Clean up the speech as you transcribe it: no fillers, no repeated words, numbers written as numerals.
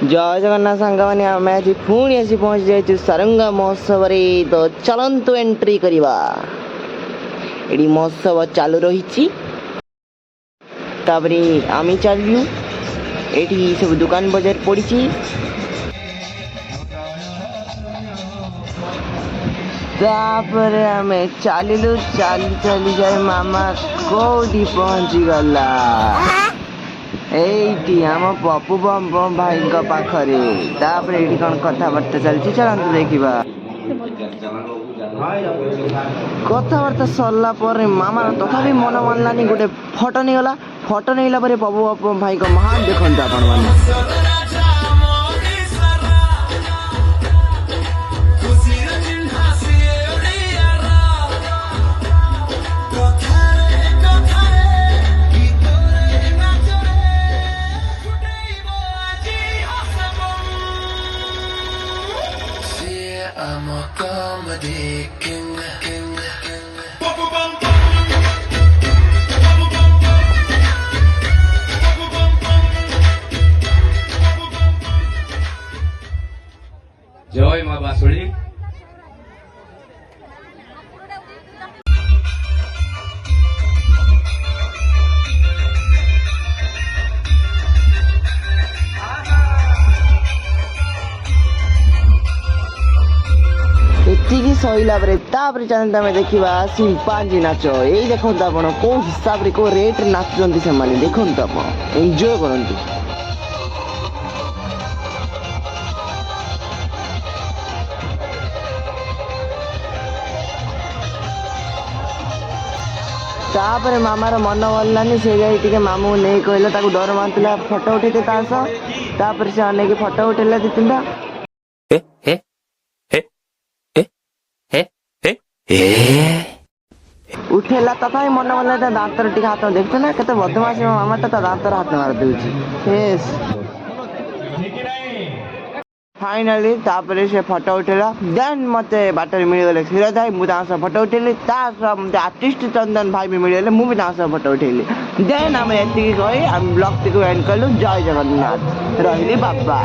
जय जगन्नाथ सांगवानी आमे आज पुणी आसी पहुंची जाइछु सारंगा महोत्सव रे तो चलंतु एंट्री करिवा। एडी महोत्सव चालू रहिछि तापरे आमी चलियु एठी सब दुकान बाजार पड़िछि। तापरे आमे चलिलु चली जाए मामा कोठी पहुंची गला एटी आम पपु बम भाई पाखरे। तापर एटी कौन कथबार्ता चलती चलते देखा। कथबार्ता सरला पर मामार तथापि मन मानलानी गोटे फटो नहीं गला। फटो नहीं पर पपु भाई को महान देखते आपण मैंने I'm a comedy king. जय माँ बांसुरी। एतिकी सहिला चलते आम देखा शिल्पांजी नाच। यही देखो आप कौ हिसाब से कौ रेट नाचुंट से देखो आप एंजॉय करते। तापर मामार मन भलानी से जाए मामू नहीं कहले डर मानता फटो उठे तापर से अनेक फटो उठेला दी तीन उठेला तथा मन भला दातर टी हाथ देखते ना के बदमाश मामा दातर हाथ मार दूस। फाइनाली तापर से फटो उठेला देन मत बाटर मिलगले क्षीर भाई मुझे फटो उठेली मत आर्टिस्ट चंदन भाई भी मिलगले मुझे फटो उठेली। देन आम एति कही ब्लॉग टी एंड कलु। जय जगन्नाथ रही बाबा।